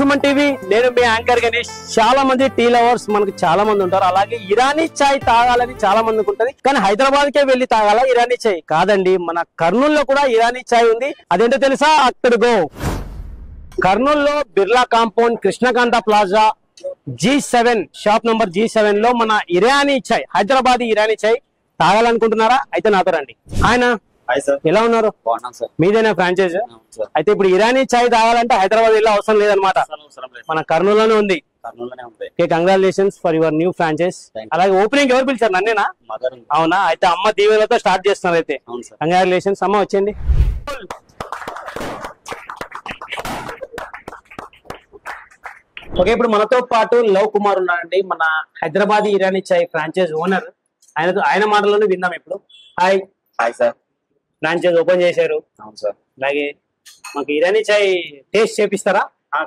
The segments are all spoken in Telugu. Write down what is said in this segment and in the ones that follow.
సుమన్ టీవీ, నేను మీ యాంకర్ గణేష్. చాలా మంది టీ లవర్స్ మనకు చాలా మంది ఉంటారు. అలాగే ఇరానీ చాయ్ తాగాలని చాలా మందికి ఉంటది. కానీ హైదరాబాద్ కే వెళ్లి తాగాల ఇరానీ చాయ్ కాదండి, మన కర్నూలు లో కూడా ఇరానీ చాయ్ ఉంది. అదేంటో తెలుసా? అక్కడ గో. కర్నూలు లో Birla compound, Krishnakanta plaza, G7 shop number G7 లో మన ఇరానీ చాయ్, హైదరాబాద్ ఇరానీ చాయ్ తాగాలనుకుంటున్నారా? అయితే నాతో రండి. ఆయన ఎలా ఉన్నారు? మీదేనా ఫ్రాంచైజ్? అయితే ఇప్పుడు ఇరానీ చాయ్ తాగాలంటే హైదరాబాద్ వెళ్ళే అవసరం లేదనమాట, మన కర్నూలులోనే ఉంది. Congratulations for your new franchise. అలాగే ఓపెనింగ్ ఎవరు పిలిచారు? నన్నేనా? అవునా? అయితే అమ్మ దీవెలతో స్టార్ట్ చేస్తున్నారు. అయితే కంగ్రాచులేషన్స్ అమ్మ, వచ్చేయండి. ఓకే, ఇప్పుడు మనతో పాటు లవ్ కుమార్ ఉన్నారండి, మన హైదరాబాద్ ఇరానీ చాయ్ ఫ్రాంచైజ్ ఓనర్. ఆయన మాటల్లోనే విన్నాం ఇప్పుడు. Hi. Hi sir. Franchise open చేశారు. అవును సార్. అలాగే మాకు ఇరానీ చాయ్ టేస్ట్ చేపిస్తారా?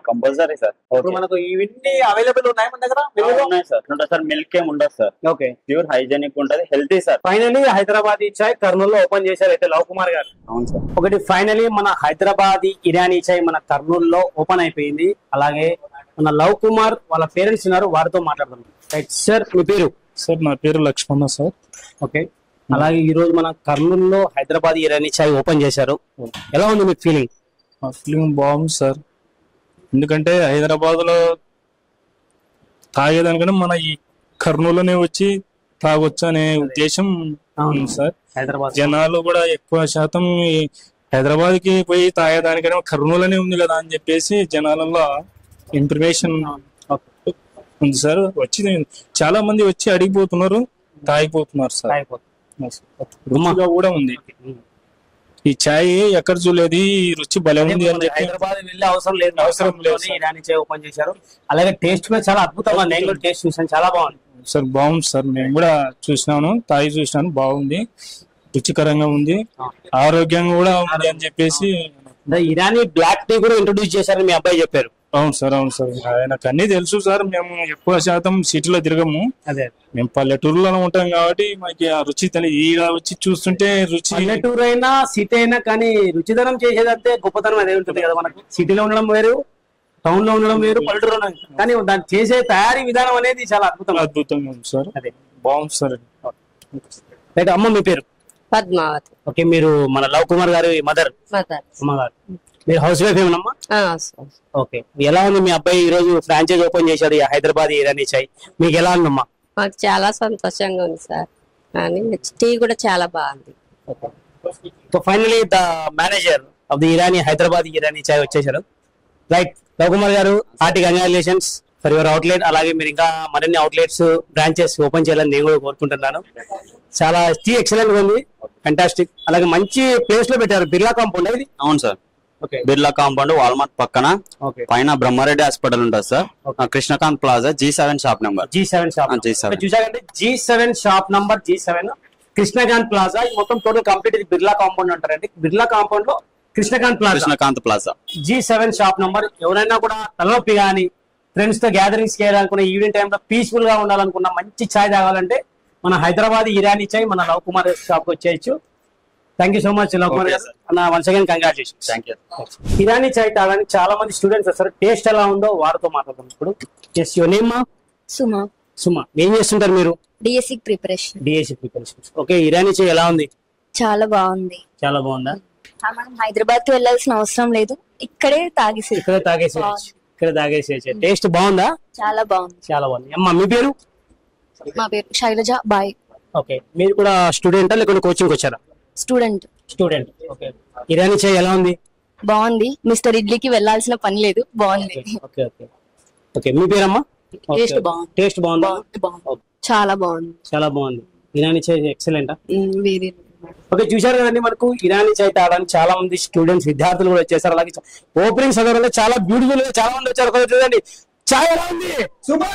Compulsory sir. ఇప్పుడు మనకు ఇవన్నీ అవైలబుల్ ఉన్నాయి మన దగ్గర. ఉన్నాయి సార్. ఉంటుంది సార్. మిల్క్ ఏమి ఉండదు సార్. ఓకే, ప్యూర్ హైజెనిక్ ఉంటది, హెల్తీ సార్. ఫైనలీ హైదరాబాద్ చాయ్ కర్నూలు లో ఓపెన్ చేశారు అయితే లవ్ కుమార్ గారు. అవును సార్. ఒకటి ఫైనలీ మన హైదరాబాద్ ఇరానీ చాయ్ మన కర్నూలు లో ఓపెన్ అయిపోయింది. అలాగే మన లవ్ కుమార్ వాళ్ళ పేరెంట్స్ ఉన్నారు, వారితో మాట్లాడదాం. రైట్ సార్, మీ పేరు? సార్ నా పేరు లక్ష్మణ సార్. ఓకే, అలాగే ఈ రోజు మన కర్నూలులో హైదరాబాద్ ఇరానీ చాయ్ ఓపెన్ చేశారు. ఎలా ఉంది మీకు ఫీలింగ్? మా ఫీలింగ్ బాగుంది సార్. ఎందుకంటే హైదరాబాద్ లో తాగేదానికన్నా మన ఈ కర్నూలులోనే వచ్చి తాగొచ్చు అనే ఉద్దేశం ఉంది సార్. హైదరాబాద్ జనాలు కూడా ఎక్కువ శాతం హైదరాబాద్ కి పోయి తాగేదానికన్నా కర్నూలులోనే ఉంది కదా అని చెప్పేసి జనాలలో ఇన్ఫర్మేషన్ ఉంది సార్. వచ్చి చాలా మంది వచ్చి అడిగిపోతున్నారు, తాగిపోతున్నారు సార్. రుచిగా కూడా ఉంది. ఈ చాయ్ ఎక్కడ చూడలేదు, రుచి భలే ఉంది అని చెప్పి హైదరాబాద్ వెళ్ళే అవసరం లేదు, ఇరానీ చాయ్ ఓపెన్ చేశారు. అలాగే టేస్ట్ కూడా చాలా అద్భుతంగా, నేను కూడా టేస్ట్ చూసాను, చాలా బాగుంది సార్. బాగుంది సార్, నేను కూడా చూసినాను, తాగి చూసినాను, బాగుంది, రుచికరంగా ఉంది, ఆరోగ్యంగా కూడా ఉంది అని చెప్పేసి. ఇరానీ బ్లాక్ టీ కూడా ఇంట్రొడ్యూస్ చేశారని మీ అబ్బాయి చెప్పారు. అవును సార్, అవును సార్. ఆయనకు అన్ని తెలుసు సార్. మేము ఎక్కువ శాతం సిటీలో తిరగము, మేము పల్లెటూరులో ఉంటాం కాబట్టి మాకు ఆ రుచి ఈడ వచ్చి చూస్తుంటే రుచి. పల్లెటూరు అయినా సిటీ అయినా కానీ రుచిదనం చేసేదంటే గొప్పతనం అదే ఉంటుంది కదా. మనకు సిటీలో ఉండడం వేరు, టౌన్ లో ఉండడం వేరు, పల్లెటూరులో ఉండడం, కానీ దాన్ని చేసే తయారీ విధానం అనేది చాలా అద్భుతంగా ఉంది సార్. అదే బాగుంది సార్. రైట్ అమ్మ, మీ పేరు? పద్మావతి. ఓకే, మీరు మన లవ్ కుమార్ గారి మదర్ అమ్మగారు. మీరు హౌస్ వైఫ్ ఏమన్నమ్మా? ఓకే, ఎలా ఉంది మీ అబ్బాయి ఈ రోజు ఫ్రాంచైజ్ ఓపెన్ చేశాడు హైదరాబాద్ ఇరానీ చాయ్, మీకు ఎలా ఉందమ్మా? మాకు చాలా సంతోషంగా ఉంది సార్, కానీ టీ కూడా చాలా బాగుంది. So finally the manager of the Irani Hyderabad Irani chai వచ్చేసారు. రైట్ లవ్ కుమార్ గారు, hearty congratulations for your outlet. అలాగే మీరు ఇంకా మరిన్ని అవుట్లెట్స్, బ్రాంచెస్ ఓపెన్ చేయాలని నేను కూడా కోరుకుంటున్నాను. చాలా టీ ఎక్సలెంట్ గా ఉంది, ఫెంటాస్టిక్. అలాగే మంచి ప్లేస్ లో పెట్టారు, బిర్లా కాంపౌండ్ ఇది. అవును సార్. బిర్లా కాంపౌండ్, వాల్మార్ట్ పక్కన, పైన బ్రహ్మారెడ్డి హాస్పిటల్ ఉంటుంది sir. Krishnakanth plaza, G7 shop number. G7 shop చూసారంటే G7 shop number G7 Krishnakanth plaza. ఇది మొత్తం టోటల్ కంప్లీట్ ఇది బిర్లా కాంపౌండ్ అంటారండి. బిర్లా కాంపౌండ్ లో Krishnakanth plaza G7 shop number. ఎవరైనా కూడా తలనొప్పి కానీ ఫ్రెండ్స్ తో గ్యాదరింగ్స్ చేయాలనుకున్న, ఈవినింగ్ టైమ్ లో పీస్ఫుల్ గా ఉండాలనుకున్న, మంచి ఛాయ్ తాగాలంటే మన హైదరాబాద్ ఇరానీ చాయ్ మన లవ్ కుమార్ షాప్ వచ్చేయచ్చు. Thank you so much Lav Kumar గారు అన్న, once again congratulations. Irani chai తాగడానికి చాలా మంది స్టూడెంట్స్ వస్తారు. టేస్ట్ ఎలా ఉందో వారితో మాట్లాడదాం ఇప్పుడు. Yes, your name? Suma. Suma, ఏం చేస్తుంటారు మీరు? DSC preparation. Okay, Irani chai ఎలా ఉంది? చాలా బాగుంది. చాలా బాగుందా? మనం హైదరాబాద్ కి వెళ్ళాల్సిన అవసరం లేదు, ఇక్కడే తాగేసేయచ్చు. టేస్ట్ బాగుందా? చాలా బాగుంది. చాలా బాగుంది. అమ్మా, మీ పేరు? మా పేరు శైలజ బాయ్. ఓకే, మీరు కూడా స్టూడెంటా లేకుంటే కోచింగ్ వచ్చారా? స్టూడెంట్. ఓకే, ఇరానీ చాయ్ ఎలా ఉంది? బాగుంది. మిస్టర్ ఇడ్లీకి వెళ్ళాల్సిన పని లేదు, బాగుంది. ఓకే, మీ పేరమ్మా? టేస్ట్ బాగుంది. చాలా బాగుంది. ఇరానీ చాయ్ ఎక్సలెంట్. వెరీ. ఓకే, చూశారు కదండి, మనకు ఇరానీ చాయ్ తాగడానికి చాలా మంది స్టూడెంట్స్, విద్యార్థులు కూడా వచ్చేసారు. అలాగే ఓపెనింగ్ సందర్భంలో చాలా బ్యూటిఫుల్ గా చాలా మంది వచ్చారు. చూడండి చాయ్ ఎలా ఉంది, సూపర్.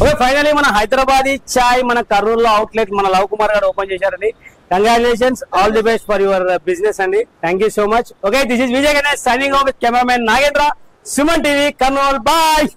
ఓకే, ఫైనలీ మన హైదరాబాద్ చాయ్ మన కర్నూలులో అవుట్లెట్ మన లవ్ కుమార్ గారు ఓపెన్ చేశారండి. Congratulations, all the best for your business అండి. Thank you so much. Okay, this is Vijay Ganesh signing off with cameraman Nagendra, Suman TV, Kurnool. Bye.